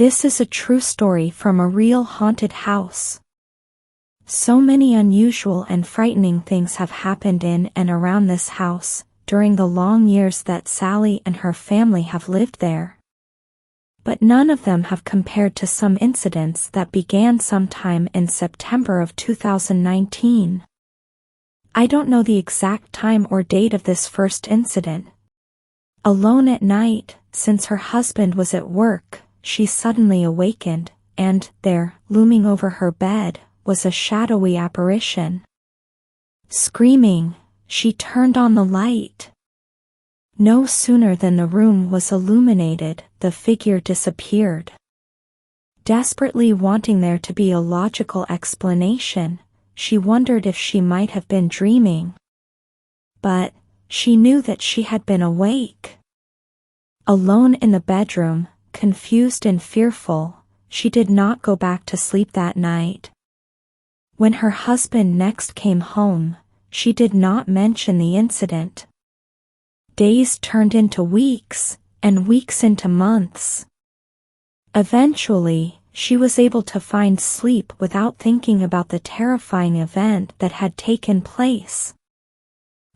This is a true story from a real haunted house. So many unusual and frightening things have happened in and around this house during the long years that Sally and her family have lived there. But none of them have compared to some incidents that began sometime in September of 2019. I don't know the exact time or date of this first incident. Alone at night, since her husband was at work, she suddenly awakened, and there, looming over her bed, was a shadowy apparition. Screaming, she turned on the light. No sooner than the room was illuminated, the figure disappeared. Desperately wanting there to be a logical explanation, she wondered if she might have been dreaming. But she knew that she had been awake. Alone in the bedroom, confused and fearful, she did not go back to sleep that night. When her husband next came home, she did not mention the incident. Days turned into weeks, and weeks into months. Eventually, she was able to find sleep without thinking about the terrifying event that had taken place.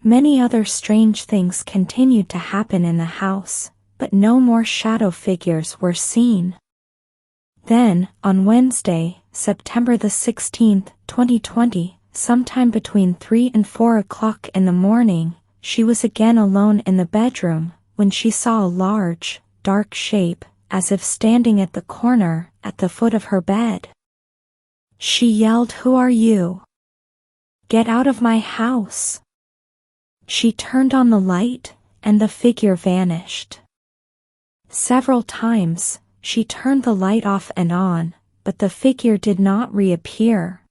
Many other strange things continued to happen in the house, but no more shadow figures were seen. Then, on Wednesday, September the 16th, 2020, sometime between 3 and 4 o'clock in the morning, she was again alone in the bedroom, when she saw a large, dark shape, as if standing at the corner, at the foot of her bed. She yelled, "Who are you? Get out of my house!" She turned on the light, and the figure vanished. Several times, she turned the light off and on, but the figure did not reappear.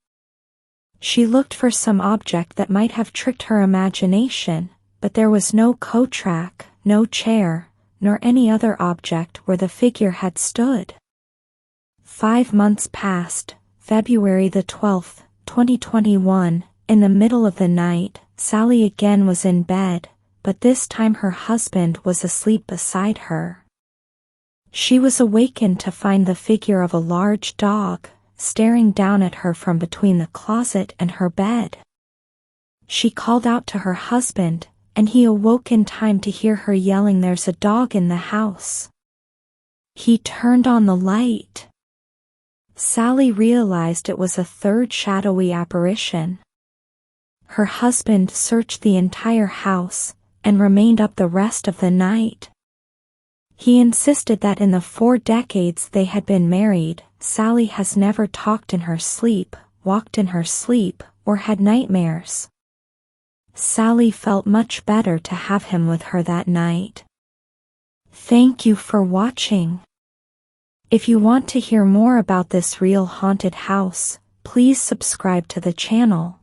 She looked for some object that might have tricked her imagination, but there was no coat rack, no chair, nor any other object where the figure had stood. 5 months passed. February the 12th, 2021, in the middle of the night, Sally again was in bed, but this time her husband was asleep beside her. She was awakened to find the figure of a large dog staring down at her from between the closet and her bed. She called out to her husband, and he awoke in time to hear her yelling, "There's a dog in the house." He turned on the light. Sally realized it was a third shadowy apparition. Her husband searched the entire house and remained up the rest of the night. He insisted that in the 4 decades they had been married, Sally has never talked in her sleep, walked in her sleep, or had nightmares. Sally felt much better to have him with her that night. Thank you for watching. If you want to hear more about this real haunted house, please subscribe to the channel.